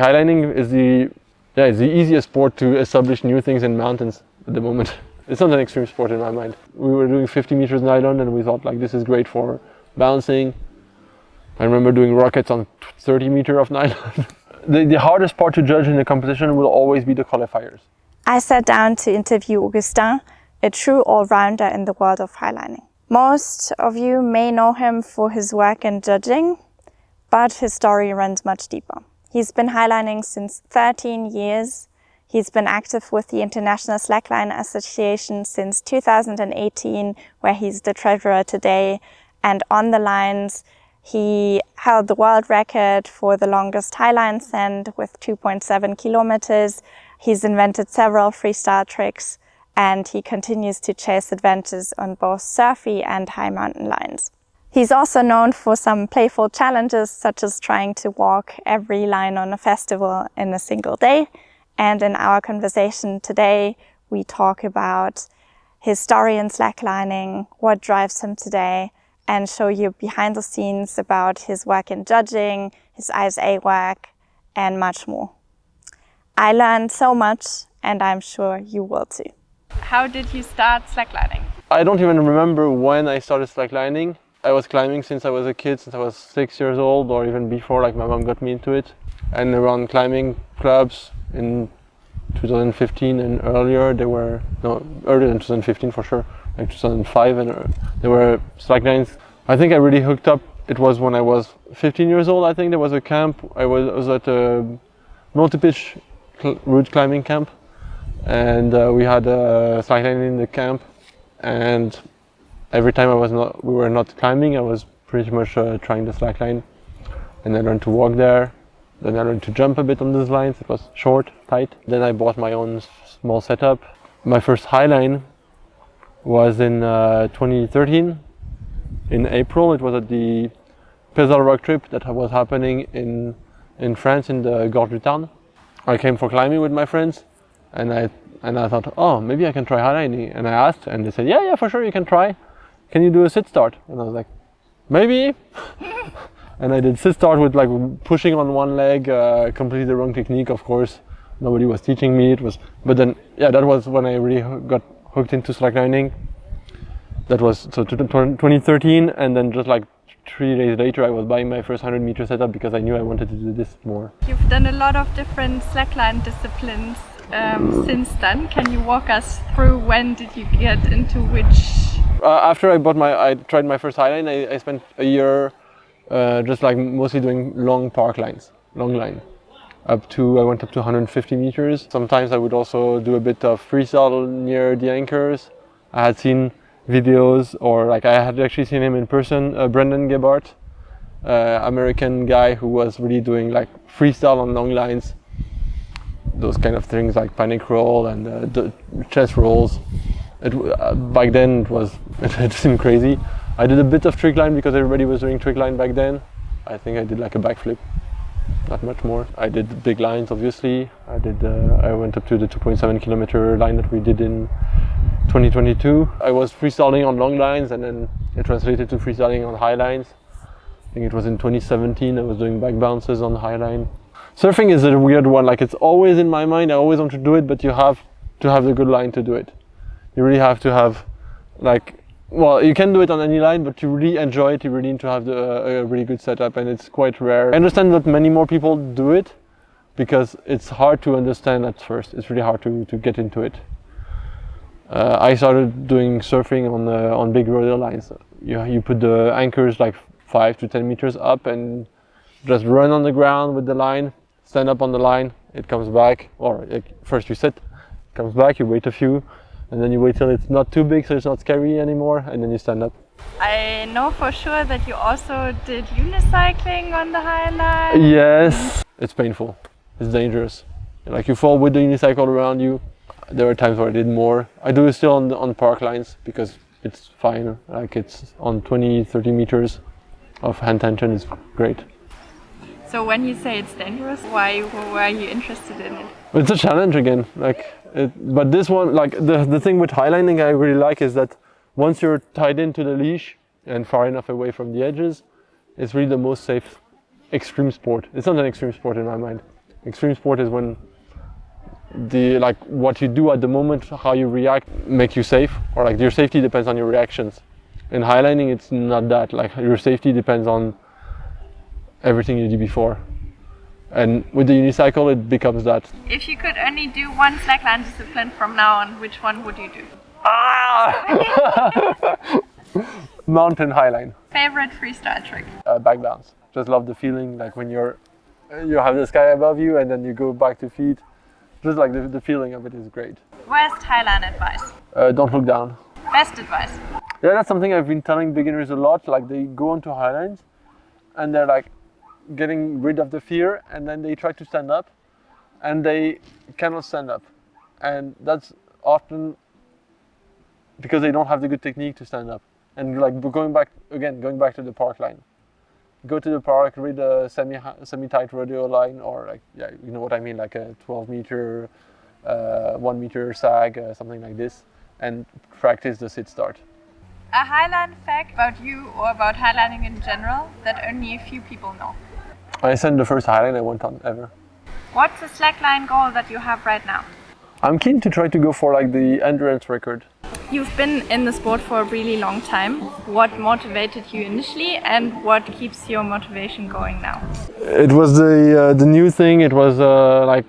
Highlining is it's the easiest sport to establish new things in mountains at the moment. It's not an extreme sport in my mind. We were doing 50 meters nylon and we thought like this is great for bouncing. I remember doing rockets on 30 meters of nylon. The hardest part to judge in the competition will always be the qualifiers. I sat down to interview Augustin, a true all-rounder in the world of highlining. Most of you may know him for his work in judging, but his story runs much deeper. He's been highlining since 13 years. He's been active with the International Slackline Association since 2018, where he's the treasurer today. And on the lines, he held the world record for the longest highline send with 2.7 kilometers. He's invented several freestyle tricks, and he continues to chase adventures on both surfy and high mountain lines. He's also known for some playful challenges, such as trying to walk every line on a festival in a single day. And in our conversation today, we talk about his story in slacklining, what drives him today, and show you behind the scenes about his work in judging, his ISA work, and much more. I learned so much, and I'm sure you will too. How did you start slacklining? I don't even remember when I started slacklining. I was climbing since I was a kid, since I was 6 years old, or even before, like my mom got me into it. And around climbing clubs in 2015 and earlier, earlier than 2015 for sure, like 2005, and there were slacklines. I think I really hooked up. It was when I was 15 years old. I think there was a camp. I was at a multi-pitch route climbing camp, and we had a slackline in the camp. And every time we were not climbing, I was pretty much trying the slackline, and I learned to walk there. Then I learned to jump a bit on those lines. It was short, tight. Then I bought my own small setup. My first highline was in 2013. In April, it was at the Pesal Rock trip that was happening in France, in the Gorge du Tarn. I came for climbing with my friends, and I thought, oh, maybe I can try highlining. And I asked, and they said, yeah, for sure you can try. Can you do a sit start? And I was like, maybe. And I did sit start with like pushing on one leg, completely the wrong technique, of course. Nobody was teaching me. But then, that was when I really got hooked into slacklining. That was 2013, and then just like 3 days later, I was buying my first 100-meter setup because I knew I wanted to do this more. You've done a lot of different slackline disciplines since then. Can you walk us through when did you get into which? After I tried my first highline, I spent a year just like mostly doing long park lines, long line. I went up to 150 meters. Sometimes I would also do a bit of freestyle near the anchors. I had seen videos, or like I had actually seen him in person, Brendan Gebhardt, American guy who was really doing like freestyle on long lines. Those kind of things like panic roll and the chest rolls. Back then it seemed crazy. I did a bit of trick line because everybody was doing trick line back then. I think I did like a backflip, not much more. I did big lines, obviously. I went up to the 2.7 kilometer line that we did in 2022. I was freestyling on long lines, and then it translated to freestyling on high lines. I think it was in 2017 I was doing back bounces on high line. Surfing is a weird one. Like, it's always in my mind. I always want to do it, but you have to have the good line to do it. You really have to have, like, well, you can do it on any line, but to really enjoy it, you really need to have a really good setup, and it's quite rare. I understand that many more people do it because it's hard to understand at first. It's really hard to get into it. I started doing surfing on big rodeo lines. You put the anchors like 5 to 10 meters up and just run on the ground with the line, stand up on the line, it comes back, or first you sit, it comes back, you wait a few, and then you wait till it's not too big so it's not scary anymore, and then you stand up. I know for sure that you also did unicycling on the highline. Yes, it's painful, it's dangerous. Like, you fall with the unicycle around you. There are times where I did more. I do it still on park lines because it's fine. Like, it's on 20-30 meters of hand tension is great. So when you say it's dangerous, why were you interested in it? It's a challenge again. But this one, like the thing with highlining I really like is that once you're tied into the leash and far enough away from the edges, it's really the most safe extreme sport. It's not an extreme sport in my mind. Extreme sport is when like what you do at the moment, how you react, make you safe, or like your safety depends on your reactions. In highlining, it's not that. Like your safety depends on everything you did before. And with the unicycle, it becomes that. If you could only do one slackline discipline from now on, which one would you do? Mountain highline. Favorite freestyle trick? Back bounce. Just love the feeling, like when you have the sky above you and then you go back to feet. Just like the feeling of it is great. Worst highline advice? Don't look down. Best advice? Yeah, that's something I've been telling beginners a lot. Like they go onto highlines and they're like getting rid of the fear, and then they try to stand up and they cannot stand up. And that's often because they don't have the good technique to stand up. And like going back to the park line. Go to the park, read a semi-tight rodeo line, or like, yeah, you know what I mean, like a 12 meter, 1 meter sag, something like this, and practice the sit start. A highline fact about you or about highlining in general that only a few people know. I sent the first highline I went on ever. What's the slackline goal that you have right now? I'm keen to try to go for like the endurance record. You've been in the sport for a really long time. What motivated you initially, and what keeps your motivation going now? It was the new thing. It was like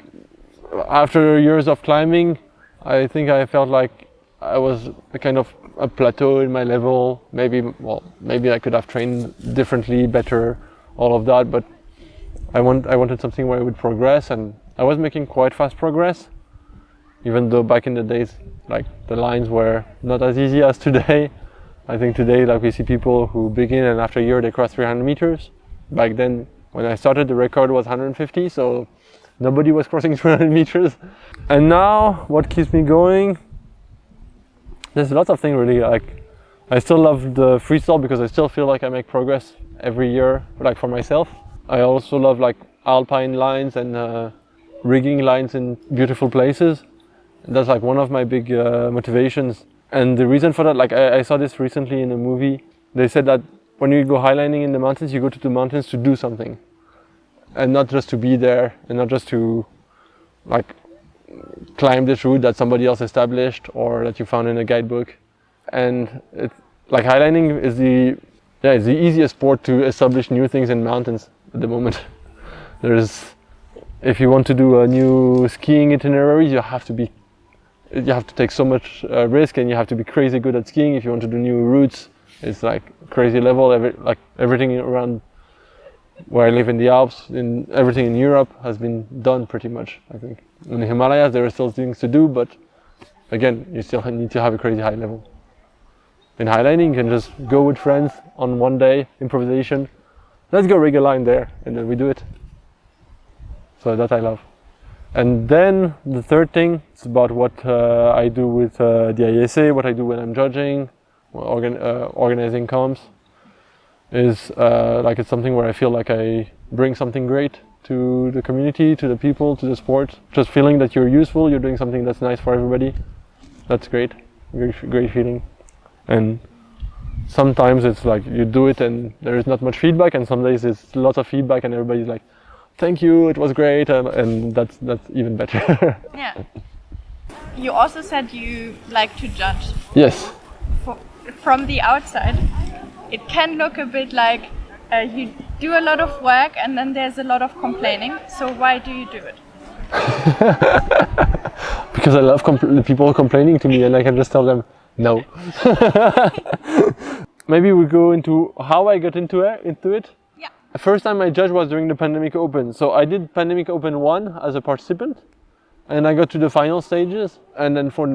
after years of climbing, I think I felt like I was a kind of a plateau in my level. Maybe I could have trained differently, better, all of that. But I wanted something where I would progress, and I was making quite fast progress. Even though back in the days, like the lines were not as easy as today. I think today, like we see people who begin and after a year they cross 300 meters. Back then, when I started, the record was 150, so nobody was crossing 300 meters. And now, what keeps me going? There's lots of things really. Like, I still love the freestyle because I still feel like I make progress every year, like for myself. I also love like alpine lines and rigging lines in beautiful places. That's like one of my big motivations. And the reason for that, like I saw this recently in a movie. They said that when you go highlining in the mountains, you go to the mountains to do something. And not just to be there, and not just to like climb this route that somebody else established or that you found in a guidebook. And it's like highlining is it's the easiest sport to establish new things in mountains at the moment. If you want to do a new skiing itinerary, you have to take so much risk, and you have to be crazy good at skiing. If you want to do new routes, it's like crazy level. Like everything around where I live in the Alps, everything in Europe has been done pretty much. I think in the Himalayas there are still things to do, but again, you still need to have a crazy high level. In highlining, you can just go with friends on one day, improvisation. Let's go rig a line there, and then we do it. So that I love. And then the third thing is about what I do with the ISA, what I do when I'm judging, organizing comps. Is like it's something where I feel like I bring something great to the community, to the people, to the sport. Just feeling that you're useful, you're doing something that's nice for everybody. That's great, great feeling. And sometimes it's like you do it and there is not much feedback, and some days it's lots of feedback and everybody's like, thank you, it was great, and that's even better. Yeah. You also said you like to judge. Yes. From the outside, it can look a bit like you do a lot of work and then there's a lot of complaining. So why do you do it? Because I love people complaining to me, and I can just tell them no. Maybe we go into how I got into it. Yeah. The first time I judged was during the Pandemic Open. So I did Pandemic Open 1 as a participant, and I got to the final stages. And then for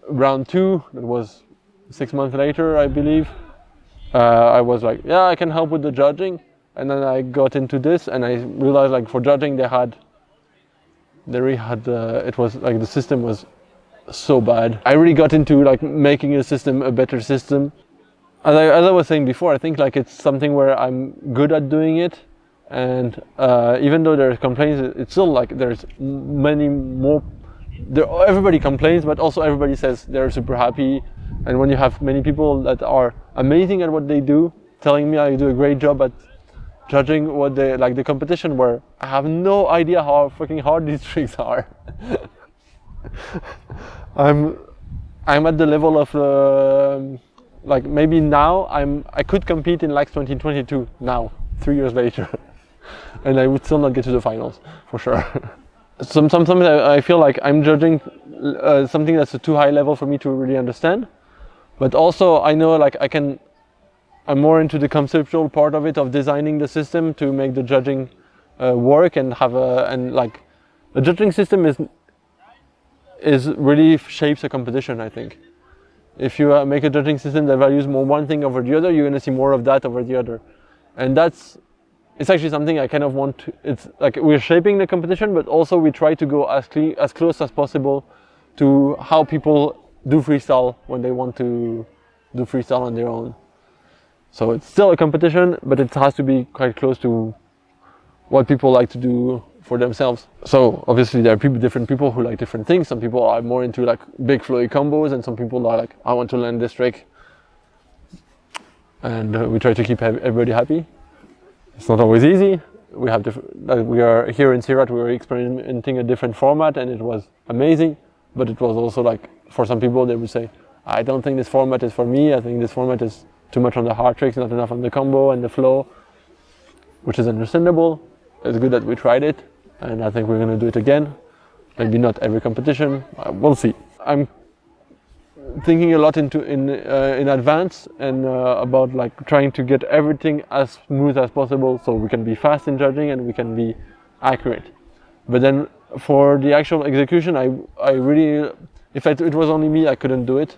round 2, that was 6 months later, I believe, I was like, yeah, I can help with the judging. And then I got into this, and I realized like for judging it was like the system was so bad. I really got into like making the system a better system. As I was saying before, I think like it's something where I'm good at doing it, and even though there's complaints, it's still like there's many more. Everybody complains, but also everybody says they're super happy. And when you have many people that are amazing at what they do, telling me I do a great job at judging what they like the competition where I have no idea how fucking hard these tricks are. I'm at the level of like maybe now I could compete in like 2022 now 3 years later, and I would still not get to the finals for sure. Sometimes I feel like I'm judging something that's a too high level for me to really understand, but also I know like I'm more into the conceptual part of it, of designing the system to make the judging work and have like the judging system is really shapes a competition. I think if you make a judging system that values more one thing over the other, you're going to see more of that over the other, and it's actually something I kind of want to. It's like we're shaping the competition, but also we try to go as close as possible to how people do freestyle when they want to do freestyle on their own. So it's still a competition, but it has to be quite close to what people like to do for themselves. So obviously there are different people who like different things. Some people are more into like big flowy combos, and some people are like, I want to learn this trick. And we try to keep everybody happy. It's not always easy. We have we are here in Cirat, we were experimenting a different format, and it was amazing. But it was also like, for some people they would say, I don't think this format is for me. I think this format is too much on the hard tricks, not enough on the combo and the flow, which is understandable. It's good that we tried it, and I think we're going to do it again. Maybe not every competition, we'll see. I'm thinking a lot in advance and about like trying to get everything as smooth as possible so we can be fast in judging and we can be accurate. But then for the actual execution, I really, if it was only me, I couldn't do it.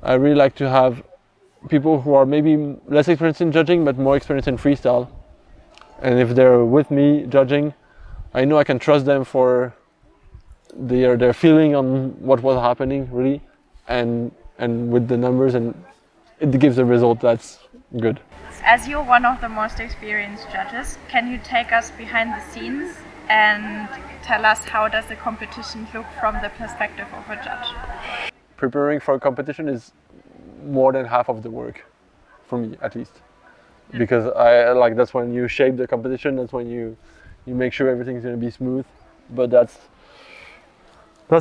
I really like to have people who are maybe less experienced in judging but more experienced in freestyle, and if they're with me judging, I know I can trust them for their feeling on what was happening really, and with the numbers, and it gives a result that's good. As you're one of the most experienced judges, can you take us behind the scenes and tell us how does the competition look from the perspective of a judge? Preparing for a competition is more than half of the work, for me at least, because I like that's when you shape the competition. That's when you make sure everything's going to be smooth. But that's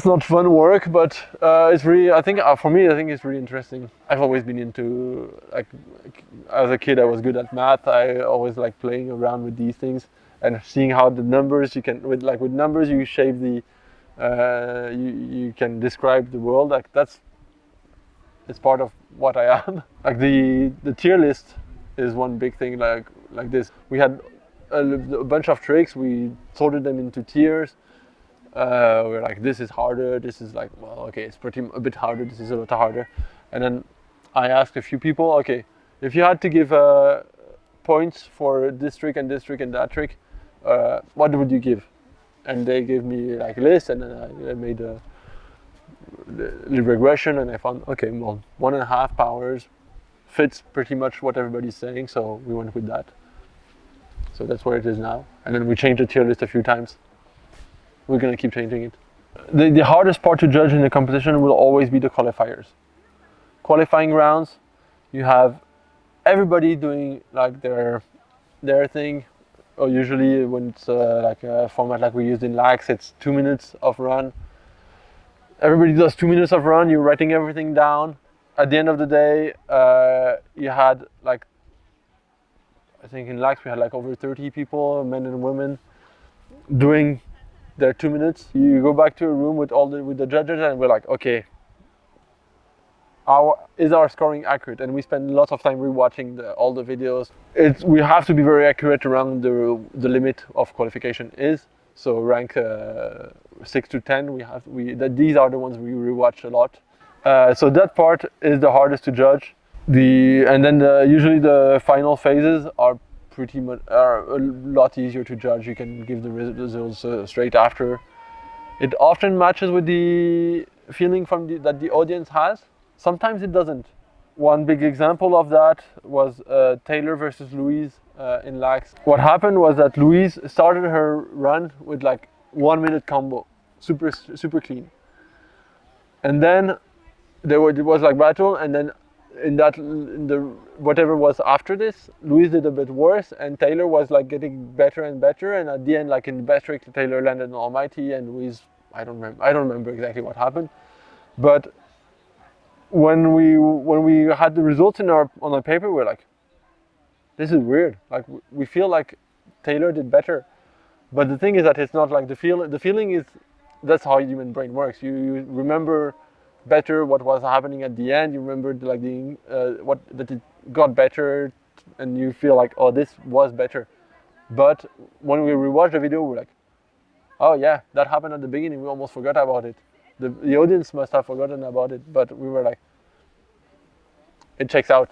not fun work. But it's really, I think for me, I think it's really interesting. I've always been into like as a kid, I was good at math. I always like playing around with these things and seeing how the numbers you can with numbers you shape the you can describe the world. Like it's part of what I am. Like the tier list is one big thing like this. We had a bunch of tricks, we sorted them into tiers. We're like, this is harder, this is like, well, okay, it's a bit harder, this is a lot harder. And then I asked a few people, okay, if you had to give points for this trick and this trick and that trick, what would you give? And they gave me like a list, and then I made the regression, and I found, okay, well, 1.5 powers fits pretty much what everybody's saying, so we went with that. So that's where it is now. And then we changed the tier list a few times. We're gonna keep changing it. The hardest part to judge in the competition will always be the qualifiers. Qualifying rounds, you have everybody doing like their thing. Or usually when it's like a format like we used in Lax, it's 2 minutes of run. Everybody does 2 minutes of run, you're writing everything down. At the end of the day, you had like, I think in Lax we had like over 30 people, men and women, doing their 2 minutes. You go back to a room with the judges, and we're like, okay, is our scoring accurate? And we spend lots of time rewatching all the videos. We have to be very accurate around the limit of qualification is. So rank 6 to 10, these are the ones we rewatch a lot. So that part is the hardest to judge. And then usually the final phases are a lot easier to judge. You can give the results straight after. It often matches with the feeling that the audience has. Sometimes it doesn't. One big example of that was Taylor versus Louise in Lax. What happened was that Louise started her run with like 1 minute combo, super clean. And then it was like battle, and then in the whatever was after this, Louise did a bit worse, and Taylor was like getting better and better. And at the end, like in the best trick, Taylor landed on Almighty, and Louise, I don't remember exactly what happened, but when we had the results on our paper, we're like, this is weird. Like we feel like Taylor did better, but the thing is that it's not like the feeling is, that's how human brain works. You remember better what was happening at the end. You remember like that it got better, and you feel like, oh, this was better. But when we rewatch the video, we're like, oh yeah, that happened at the beginning. We almost forgot about it. The audience must have forgotten about it, but we were like, it checks out.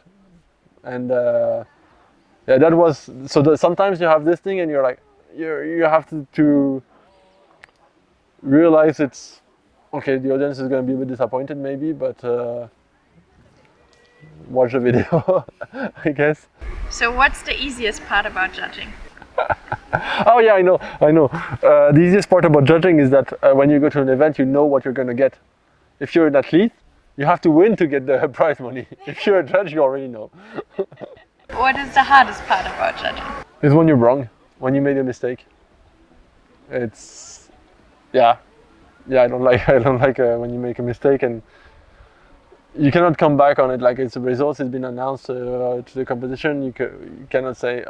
And yeah, that was so. Sometimes you have this thing, and you're like, you have to realize it's okay. The audience is going to be a bit disappointed, maybe, but watch the video, I guess. So what's the easiest part about judging? Oh yeah, I know. The easiest part about judging is that when you go to an event, you know what you're going to get. If you're an athlete, you have to win to get the prize money. If you're a judge, you already know. What is the hardest part about judging? It's when you're wrong, when you made a mistake. It's yeah. I don't like when you make a mistake and you cannot come back on it. Like it's the results has been announced to the competition. You cannot say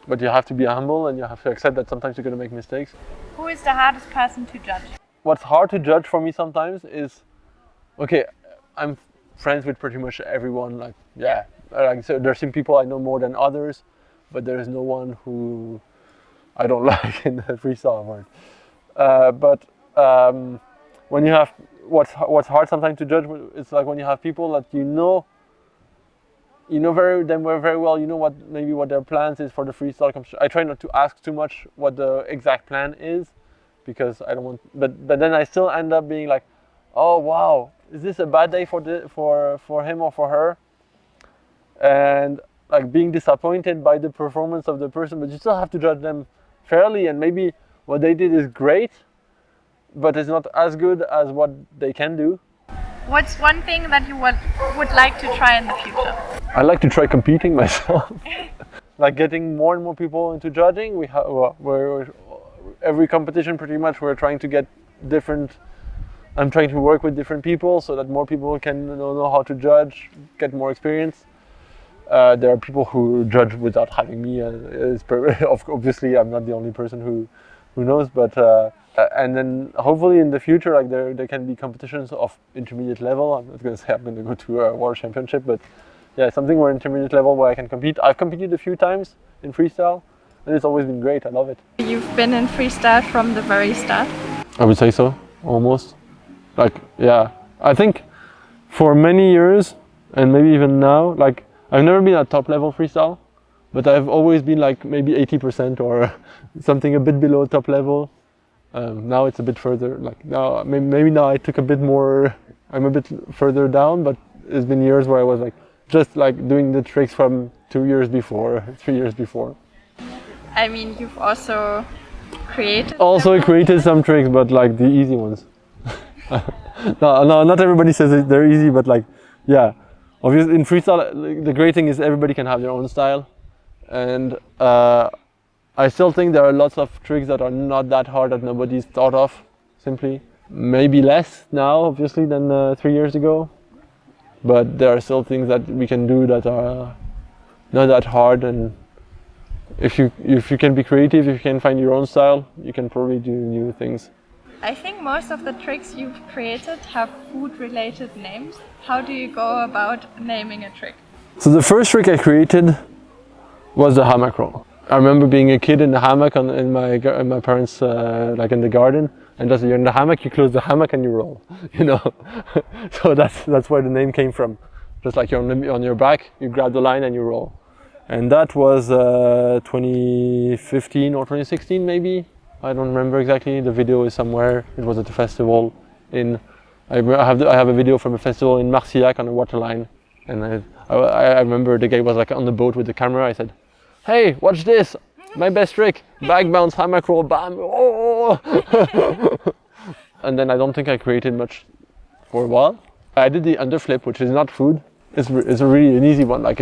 but you have to be humble and you have to accept that sometimes you're going to make mistakes. Who is the hardest person to judge? What's hard to judge for me sometimes is, okay, I'm friends with pretty much everyone. Like so there's some people I know more than others, but there is no one who I don't like in the freestyle world. But when you have what's hard sometimes to judge, it's like when you have people that you know very well. You know what their plans is for the freestyle competition. I try not to ask too much what the exact plan is, because I don't want. But then I still end up being like, oh wow, is this a bad day for him or for her? And like being disappointed by the performance of the person, but you still have to judge them fairly, and maybe what they did is great, but it's not as good as what they can do. What's one thing that you would like to try in the future? I like to try competing myself. Like getting more and more people into judging. We're every competition pretty much we're trying to get different. I'm trying to work with different people so that more people can know how to judge, get more experience. There are people who judge without having me. Obviously, I'm not the only person who knows, but and then hopefully in the future, like there can be competitions of intermediate level. I'm not going to say I'm going to go to a world championship, but yeah, something where intermediate level where I can compete. I've competed a few times in freestyle, and it's always been great. I love it. You've been in freestyle from the very start? I would say so, almost. Like yeah, I think for many years and maybe even now, like I've never been at top level freestyle, but I've always been like maybe 80% or something a bit below top level. Now it's a bit further. Like now, maybe now I took a bit more. I'm a bit further down, but it's been years where I was like just like doing the tricks from 2 years before, 3 years before. I mean, you've also created. Also created some tricks, but like the easy ones. No, not everybody says they're easy, but like yeah. Obviously, in freestyle, the great thing is everybody can have their own style, and I still think there are lots of tricks that are not that hard that nobody's thought of. Simply, maybe less now, obviously, than 3 years ago, but there are still things that we can do that are not that hard. And if you can be creative, if you can find your own style, you can probably do new things. I think most of the tricks you've created have food-related names. How do you go about naming a trick? So the first trick I created was the hammock roll. I remember being a kid in the hammock in my parents' like in the garden, and just you're in the hammock, you close the hammock and you roll, you know. So that's where the name came from. Just like you're on your back, you grab the line and you roll. And that was 2015 or 2016 maybe. I don't remember exactly. The video is somewhere. It was at a festival in. I have a video from a festival in Marcillac on a waterline, and I remember the guy was like on the boat with the camera. I said, "Hey, watch this! My best trick: back bounce, hammock roll, bam!" Oh! And then I don't think I created much for a while, I did the underflip, which is not food. It's a really an easy one. Like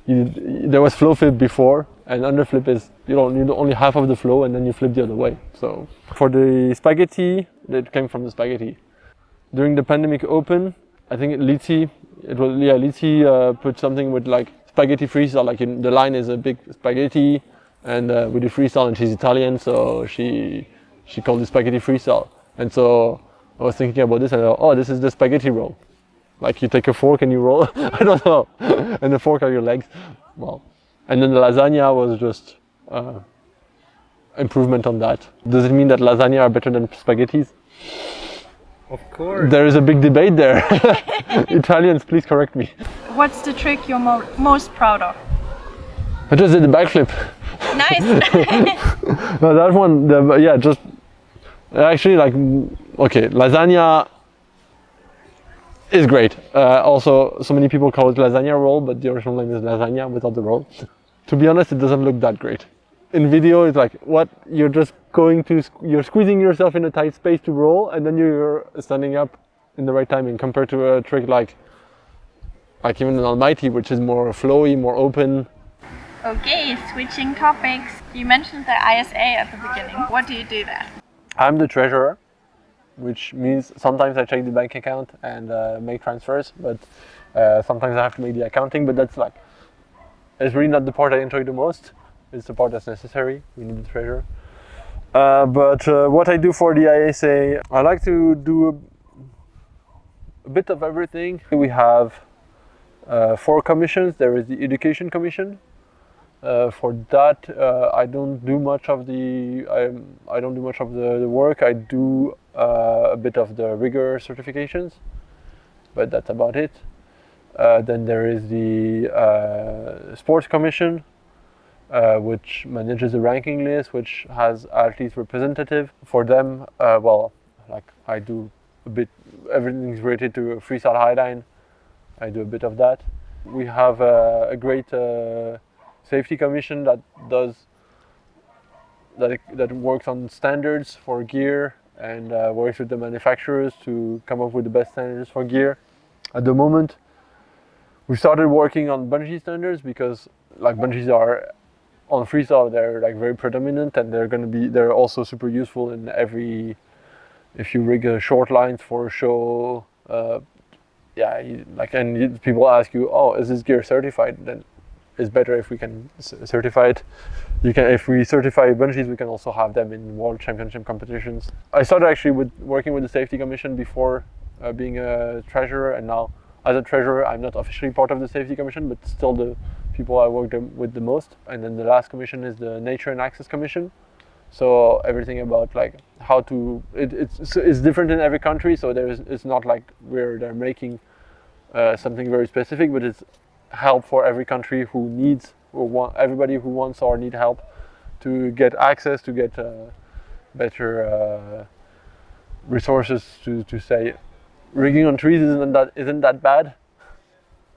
there was flow flip before, and underflip is you do only half of the flow and then you flip the other way. So for the spaghetti, it came from the spaghetti. During the pandemic open, I think Lizzie put something with like spaghetti freestyle. Like the line is a big spaghetti, and we did freestyle, and she's Italian, so she called it spaghetti freestyle. And so I was thinking about this, and I thought, oh, this is the spaghetti roll. Like you take a fork and you roll, I don't know, and the fork are your legs. Well, and then the lasagna was just improvement on that. Does it mean that lasagna are better than spaghettis? Of course. There is a big debate there. Italians, please correct me. What's the trick you're most proud of? I just did the backflip. Nice. No, that one, just actually like, okay, lasagna is great. Also, so many people call it lasagna roll, but the original name is lasagna without the roll. To be honest, it doesn't look that great. In video, it's like, what? You're just you're squeezing yourself in a tight space to roll, and then you're standing up in the right timing, compared to a trick like even an Almighty, which is more flowy, more open. Okay, switching topics. You mentioned the ISA at the beginning. What do you do there? I'm the treasurer, which means sometimes I check the bank account and make transfers, but sometimes I have to make the accounting, but it's really not the part I enjoy the most. It's the part that's necessary. We need the treasurer. But what I do for the ISA, I like to do a bit of everything. We have 4 commissions. There is the education commission. For that, I don't do much of the work. I do a bit of the rigor certifications, but that's about it. Then there is the sports commission, which manages the ranking list, which has athletes representative. For them, I do a bit, everything's related to freestyle highline. I do a bit of that. We have a great safety commission that works on standards for gear and works with the manufacturers to come up with the best standards for gear. At the moment, we started working on bungee standards because bungees are on freestyle, they're very predominant, and they're also super useful in if you rig short lines for a show. And people ask you, oh, is this gear certified? Then it's better if we can certify it. If we certify bungees, we can also have them in world championship competitions. I started actually working with the safety commission before being a treasurer, and now as a treasurer, I'm not officially part of the safety commission, but still the people I work with the most. And then the last commission is the nature and access commission. So everything about how to, it's different in every country. So it's not like they're making something very specific, but it's help for every country everybody who wants or need help to get access, to get better resources to say rigging on trees isn't that bad.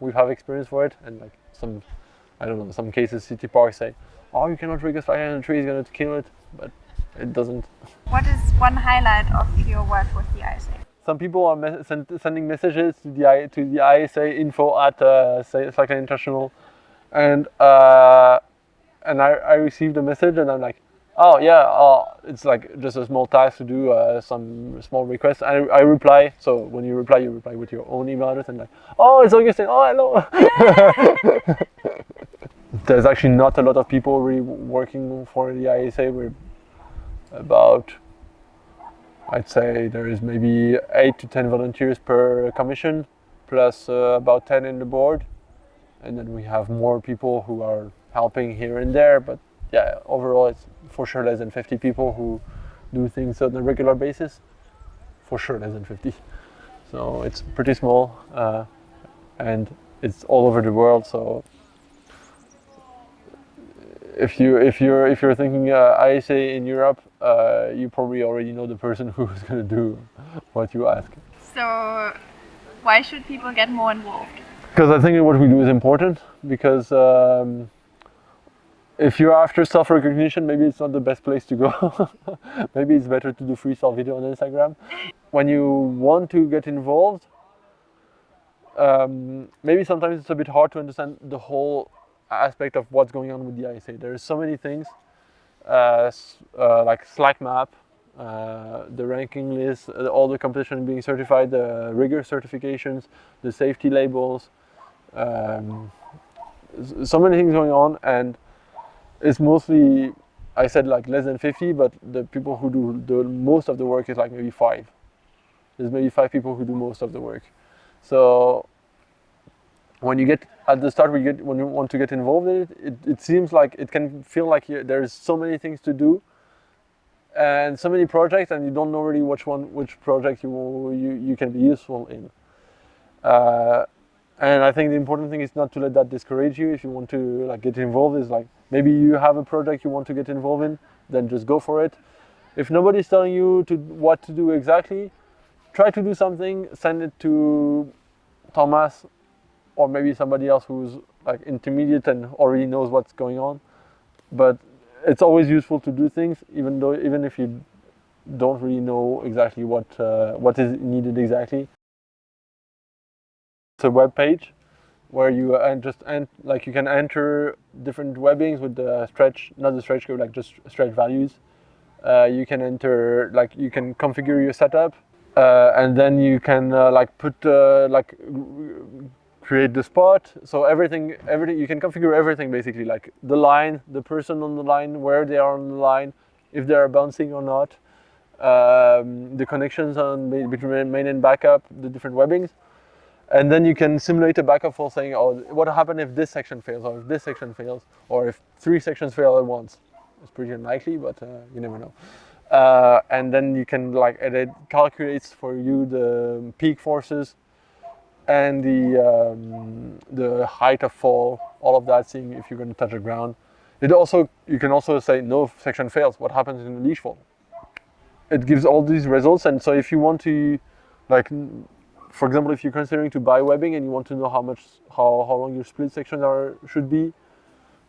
We have experience for it, and some cases city parks say, oh, you cannot rig a slackline on a tree, it's going to kill it, but it doesn't. What is one highlight of your work with the ISA? Some people are sending messages to the ISA info at Slackline International, and I received a message, and I'm like, oh yeah, it's just a small task to do some small requests. I reply. So when you reply with your own email address, and oh, it's Augustin. Oh, hello. There's actually not a lot of people really working for the ISA. We're about, I'd say there is maybe 8 to 10 volunteers per commission, plus about 10 in the board, and then we have more people who are helping here and there. But yeah, overall it's for sure less than 50 people who do things on a regular basis. For sure less than 50. So it's pretty small, and it's all over the world. So if you're thinking ISA in Europe, you probably already know the person who's going to do what you ask. So why should people get more involved? Because I think what we do is important. Because if you're after self-recognition, maybe it's not the best place to go. Maybe it's better to do freestyle video on Instagram. When you want to get involved, maybe sometimes it's a bit hard to understand the whole aspect of what's going on with the ISA. There's so many things, like Slack map, the ranking list, all the competition being certified, the rigor certifications, the safety labels, so many things going on, and it's mostly, I said like less than 50, but the people who do the most of the work is like maybe 5. There's maybe 5 people who do most of the work. So when you get at the start, when you want to get involved in it, it seems like it can feel like there's so many things to do and so many projects, and you don't know really which project you can be useful in. And I think the important thing is not to let that discourage you. If you want to like get involved, is like maybe you have a project you want to get involved in, then just go for it. If nobody's telling you what to do exactly, try to do something. Send it to Thomas, or maybe somebody else who's like intermediate and already knows what's going on. But it's always useful to do things, even if you don't really know exactly what is needed exactly. It's a web page where you you can enter different webbings with the stretch, not the stretch code, like just stretch values. You can enter, like you can configure your setup, and then you can create the spot. So everything you can configure everything basically, like the line, the person on the line, where they are on the line, if they are bouncing or not, the connections between main and backup, the different webbings. And then you can simulate a backup fall saying, oh, what happens if this section fails, or if this section fails, or if 3 sections fail at once. It's pretty unlikely, but you never know. And then you can it calculates for you the peak forces and the height of fall, all of that, seeing if you're going to touch the ground. You can also say no section fails. What happens in the leash fall? It gives all these results, and so if you want to, for example, if you're considering to buy webbing and you want to know how long your split sections should be,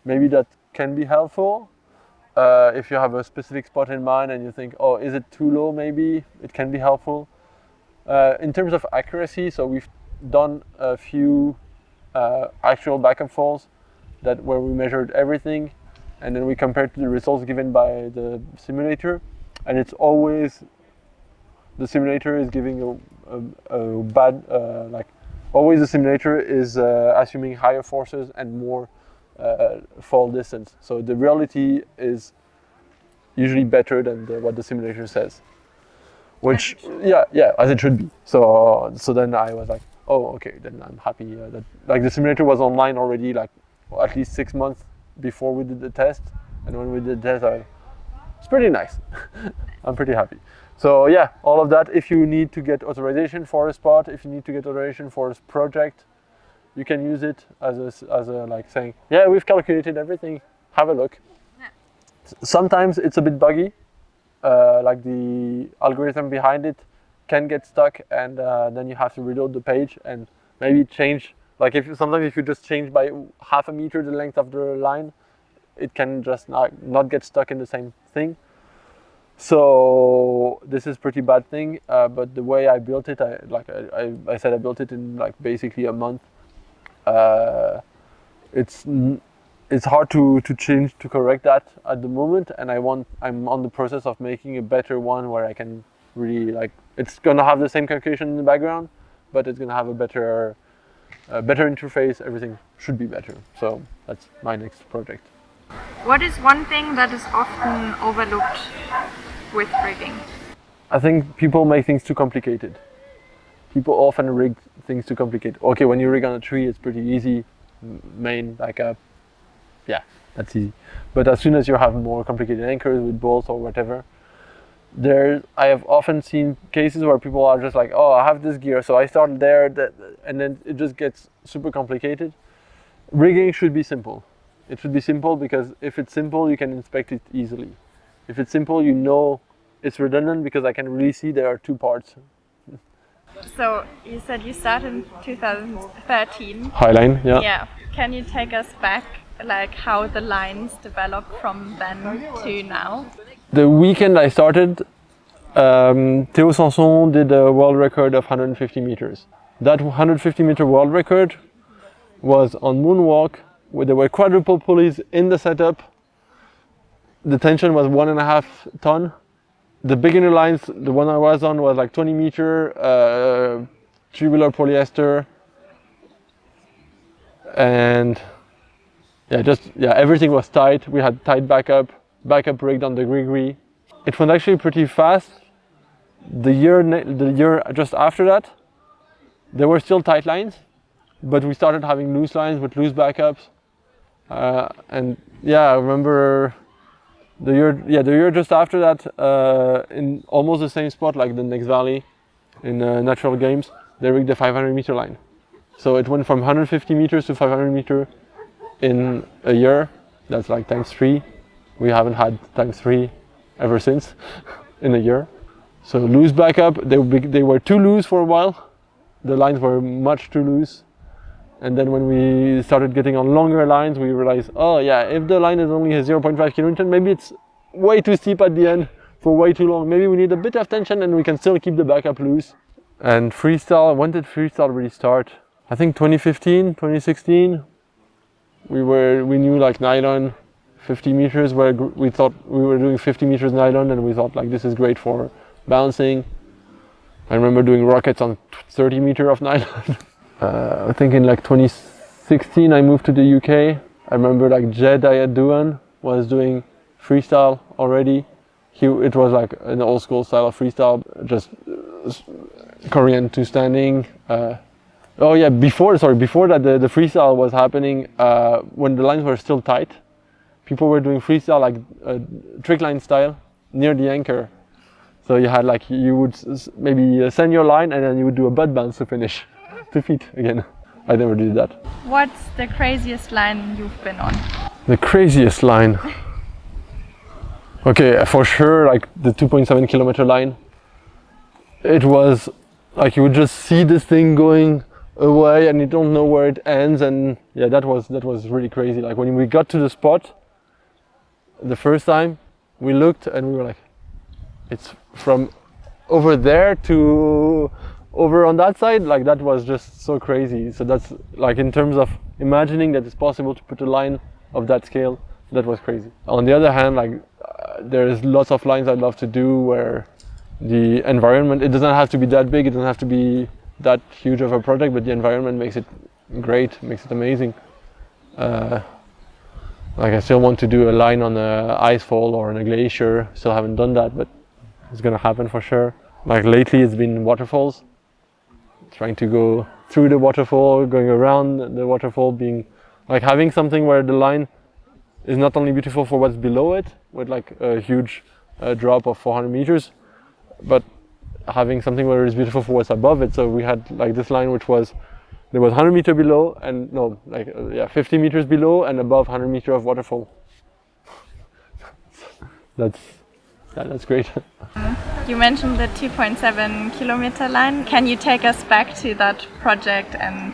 maybe that can be helpful. If you have a specific spot in mind and you think, oh, is it too low? Maybe it can be helpful. In terms of accuracy, so we've done a few actual backup falls where we measured everything, and then we compared to the results given by the simulator, and it's always the simulator is giving a bad, always the simulator is assuming higher forces and more fall distance. So the reality is usually better than what the simulator says, which yeah, as it should be. So then I was like, oh, okay, then I'm happy that the simulator was online already at least 6 months before we did the test, and when we did the test, it's pretty nice. I'm pretty happy. So yeah, all of that. If you need to get authorization for a spot, if you need to get authorization for a project, you can use it as a saying, yeah, we've calculated everything. Have a look. Yeah. Sometimes it's a bit buggy, the algorithm behind it can get stuck, and then you have to reload the page and maybe change. Sometimes if you just change by half a meter the length of the line, it can just not get stuck in the same thing. So this is pretty bad thing, but the way I built it, I said I built it in basically a month. It's hard to change, to correct that at the moment, and I'm on the process of making a better one where I can really it's gonna have the same calculation in the background, but it's gonna have a better interface. Everything should be better. So that's my next project. What is one thing that is often overlooked with rigging? I think people make things too complicated. People often rig things too complicated. Okay, when you rig on a tree, it's pretty easy. Main backup, yeah, that's easy. But as soon as you have more complicated anchors with bolts or whatever, I have often seen cases where people are just like, oh, I have this gear, so I start there, and then it just gets super complicated. Rigging should be simple. It should be simple, because if it's simple, you can inspect it easily. If it's simple, you know it's redundant, because I can really see there are 2 parts. So you said you started in 2013. Highline, yeah. Yeah. Can you take us back, how the lines developed from then to now? The weekend I started, Théo Sanson did a world record of 150 meters That 150-meter world record was on moonwalk, where there were quadruple pulleys in the setup. The tension was 1.5 ton. The beginner lines, the one I was on, was like 20 meter, tubular polyester, and everything was tight. We had tight backup rigged on the Grigri. It went actually pretty fast. The year just after that, there were still tight lines, but we started having loose lines with loose backups. And yeah, I remember the year just after that, in almost the same spot, like the next valley in Natural Games, they rigged the 500-meter line. So it went from 150 meters to 500 meter in a year. That's like ×3. We haven't had ×3 ever since in a year. So loose backup, they were too loose for a while. The lines were much too loose. And then when we started getting on longer lines, we realized, oh yeah, if the line is only a 0.5 kilonewton, maybe it's way too steep at the end for way too long. Maybe we need a bit of tension and we can still keep the backup loose. And freestyle, when did freestyle really start? I think 2015, 2016. We knew like nylon 50 meters, where we thought we were doing 50 meters nylon, and we thought like this is great for bouncing. I remember doing rockets on 30 meter of nylon. I think in like 2016 I moved to the UK. I remember like Jed Ayaduan was doing freestyle already. It was like an old school style of freestyle, just Korean two standing. Oh yeah, before that the freestyle was happening, when the lines were still tight, people were doing freestyle like trick line style near the anchor. So you had like, you would maybe send your line and then you would do a butt bounce to finish, 2 feet again. I never did that. What's the craziest line you've been on? The craziest line? Okay, for sure, like the 2.7 kilometer line. It was like you would just see this thing going away and you don't know where it ends, and yeah, that was really crazy. Like when we got to the spot the first time, we looked and we were like, it's from over there to over on that side. Like that was just so crazy. So that's like, in terms of imagining that it's possible to put a line of that scale, that was crazy. On the other hand, like there's lots of lines I'd love to do where the environment, it doesn't have to be that big, it doesn't have to be that huge of a project, but the environment makes it great, makes it amazing. Like I still want to do a line on a ice fall or on a glacier. Still haven't done that, but it's gonna happen for sure. Like lately it's been waterfalls, trying to go through the waterfall, going around the waterfall, being like having something where the line is not only beautiful for what's below it, with like a huge drop of 400 meters, but having something where it's beautiful for what's above it. So we had like this line which was, there was 100 meters below and 50 meters below and above 100 meters of waterfall. That's great. You mentioned the 2.7 kilometer line. Can you take us back to that project and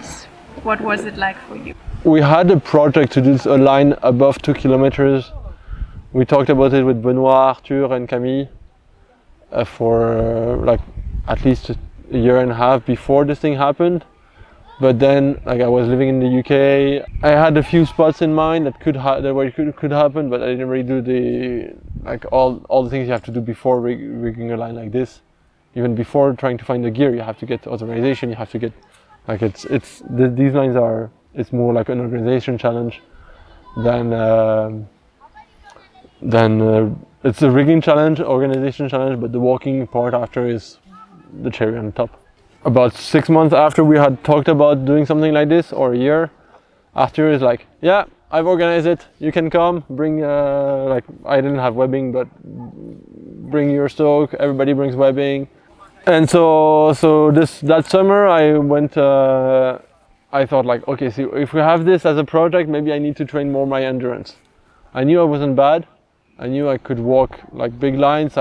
what was it like for you? We had a project to do a line above 2 kilometers. We talked about it with Benoit, Arthur and Camille for like at least a year and a half before this thing happened. But then, like I was living in the UK, I had a few spots in mind that could happen, but I didn't really do the all the things you have to do before rigging a line like this. Even before trying to find the gear, you have to get authorization. You have to get like these lines are, it's more like an organization challenge than it's a rigging challenge, organization challenge, but the walking part after is the cherry on top. About 6 months after we had talked about doing something like this, or a year, Arthur is like, yeah, I've organized it, you can come, bring, like I didn't have webbing, but bring your stoke, everybody brings webbing. And so that summer I went, I thought like, okay, so if we have this as a project, maybe I need to train more my endurance. I knew I wasn't bad, I knew I could walk like big lines.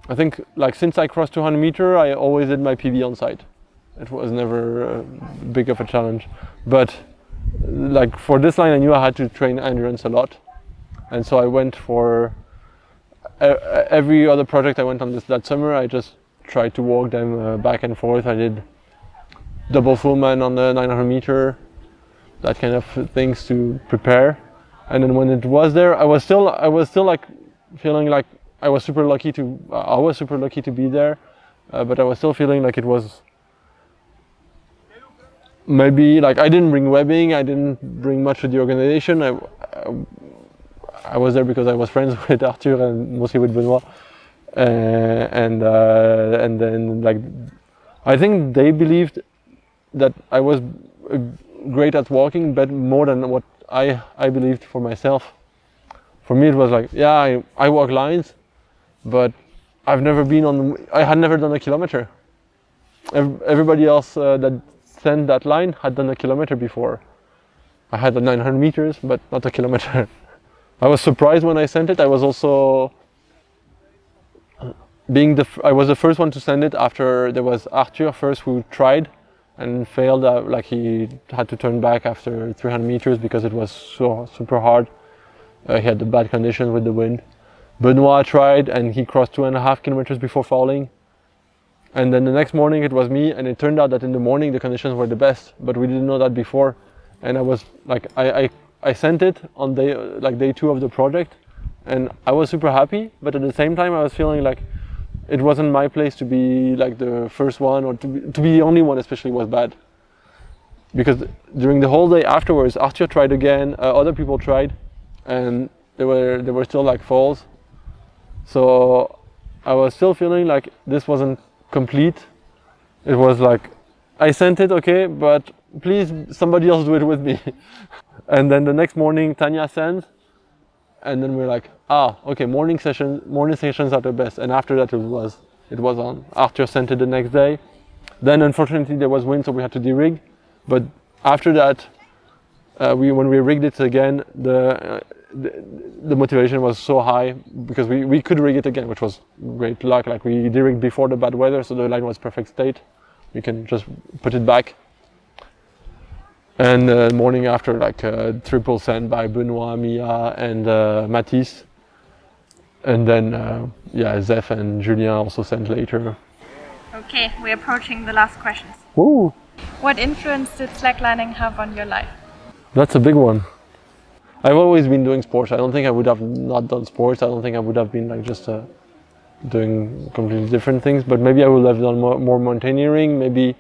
I think like since I crossed 200 meters, I always did my PB on site. It was never big of a challenge. But like for this line, I knew I had to train endurance a lot. And so I went for every other project I went on that summer, I just tried to walk them back and forth. I did double full man on the 900 meter, that kind of things to prepare. And then when it was there, I was still like feeling like I was super lucky to be there, but I was still feeling like it was maybe like I didn't bring webbing, I didn't bring much to the organization. I was there because I was friends with Arthur and mostly with Benoit, and then like I think they believed that I was great at walking, but more than what I believed for myself. For me, it was like, yeah, I walk lines, but I had never done a kilometer. Everybody else that sent that line had done a kilometer before. I had the 900 meters, but not a kilometer. I was surprised when I sent it. I was also I was the first one to send it after there was Arthur first who tried and failed. Like he had to turn back after 300 meters because it was so super hard. He had the bad conditions with the wind. Benoit tried and he crossed 2.5 kilometers before falling. And then the next morning it was me, and it turned out that in the morning the conditions were the best, but we didn't know that before. And I was like, I sent it on day 2 of the project, and I was super happy, but at the same time I was feeling like it wasn't my place to be like the first one, or to be the only one especially was bad. Because during the whole day afterwards, Arthur tried again, other people tried, and there were still like falls. So I was still feeling like this wasn't complete. It was like, I sent it, okay, but please somebody else do it with me. And then the next morning Tanya sends, and then we're like, okay, morning sessions are the best. And after that it was on. Arthur sent it the next day. Then unfortunately there was wind, so we had to de-rig. But after that, when we rigged it again, the motivation was so high because we could rig it again, which was great luck. Like we de-rigged before the bad weather, so the line was perfect state. We can just put it back. And the morning after, like triple send by Benoit, Mia, and Mathis. And then Zeph and Julien also sent later. Okay, we're approaching the last questions. Woo! What influence did slacklining have on your life? That's a big one. I've always been doing sports. I don't think I would have not done sports. I don't think I would have been like just doing completely different things. But maybe I would have done more mountaineering. Maybe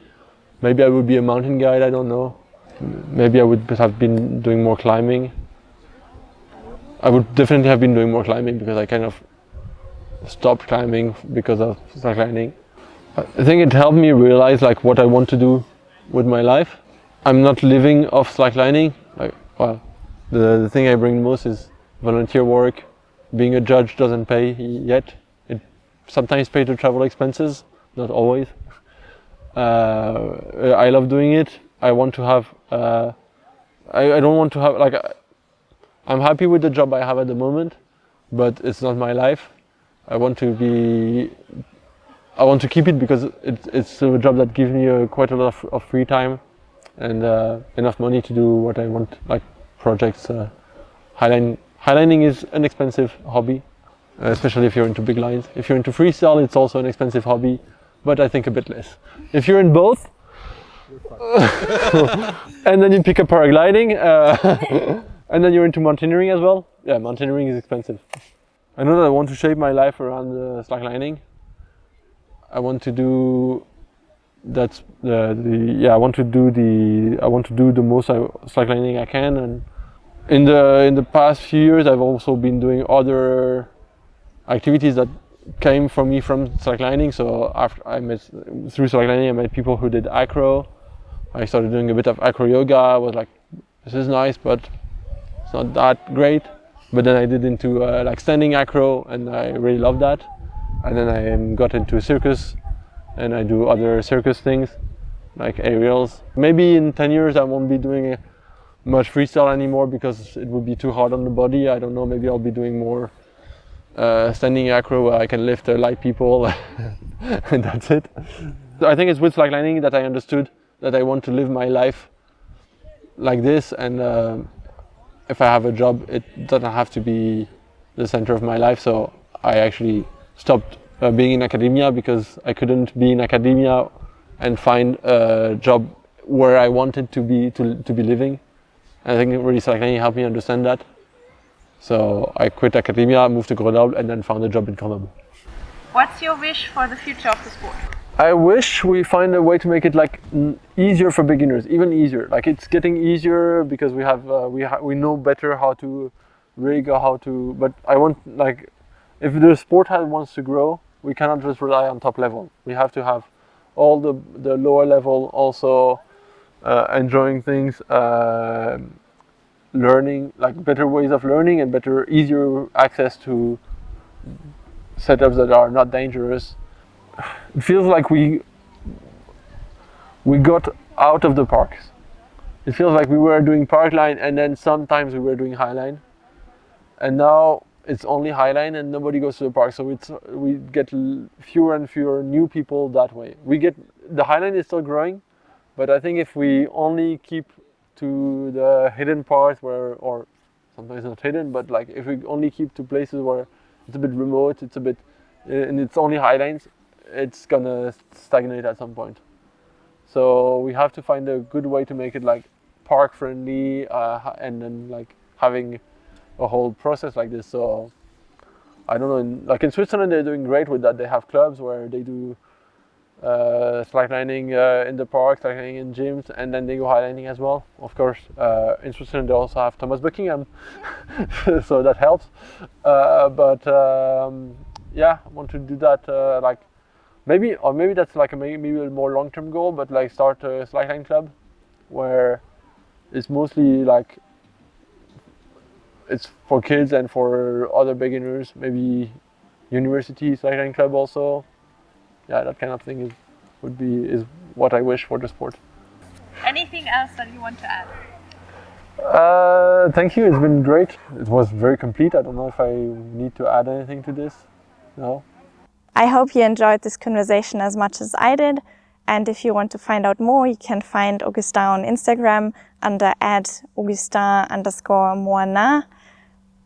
I would be a mountain guide. I don't know. Maybe I would have been doing more climbing. I would definitely have been doing more climbing because I kind of stopped climbing because of slacklining. I think it helped me realize like what I want to do with my life. I'm not living off slacklining. The thing I bring most is volunteer work. Being a judge doesn't pay yet. It sometimes pays the travel expenses, not always. I love doing it. I want to have. I don't want to have like. I'm happy with the job I have at the moment, but it's not my life. I want to keep it because it's a job that gives me quite a lot of free time and enough money to do what I want, like projects. Highlining is an expensive hobby, especially if you're into big lines. If you're into freestyle, it's also an expensive hobby, but I think a bit less. If you're in both, and then you pick up paragliding, and then you're into mountaineering as well. Yeah, mountaineering is expensive. I know that I want to shape my life around slacklining. I want to do I want to do the most slacklining I can. And in the past few years, I've also been doing other activities that came from me from slacklining. So through slacklining, I met people who did acro. I started doing a bit of acro yoga. I was like, this is nice, but it's not that great. But then I did into like standing acro, and I really loved that. And then I got into circus, and I do other circus things, like aerials. Maybe in 10 years I won't be doing much freestyle anymore because it would be too hard on the body. I don't know, maybe I'll be doing more standing acro where I can lift light people and that's it. So I think it's with slacklining that I understood that I want to live my life like this, and if I have a job, it doesn't have to be the center of my life. So I actually stopped being in academia because I couldn't be in academia and find a job where I wanted to be living. I think really Slacklining helped me understand that. So I quit academia, moved to Grenoble, and then found a job in Grenoble. What's your wish for the future of the sport? I wish we find a way to make it like easier for beginners, even easier. Like it's getting easier because we know better how to rig or how to. But I want, like, if the sport wants to grow, we cannot just rely on top level. We have to have all the lower level also enjoying things, learning, like better ways of learning and better, easier access to setups that are not dangerous. It feels like we got out of the parks. It feels like we were doing parkline and then sometimes we were doing highline, and now it's only highline and nobody goes to the park. So we get fewer and fewer new people that way. The highline is still growing, but I think if we only keep to the hidden parts or sometimes not hidden, but like if we only keep to places where it's a bit remote, and it's only highlines, it's gonna stagnate at some point. So we have to find a good way to make it like park friendly, and then like having a whole process like this. So I don't know, like in Switzerland they're doing great with that. They have clubs where they do slacklining in the park, slacklining in gyms, and then they go highlining as well. Of course, in Switzerland they also have Thomas Buckingham, so that helps. Yeah, I want to do that. Like maybe that's like maybe a more long-term goal, but like start a slackline club where it's mostly like it's for kids and for other beginners. Maybe university slackline club also. Yeah, that kind of thing is what I wish for the sport. Anything else that you want to add? Thank you, it's been great. It was very complete. I don't know if I need to add anything to this. No? I hope you enjoyed this conversation as much as I did. And if you want to find out more, you can find Augustin on Instagram under @Augustin_Moinat.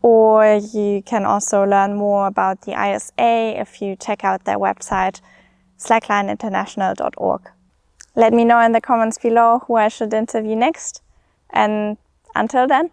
Or you can also learn more about the ISA if you check out their website, slacklineinternational.org. Let me know in the comments below who I should interview next. And until then,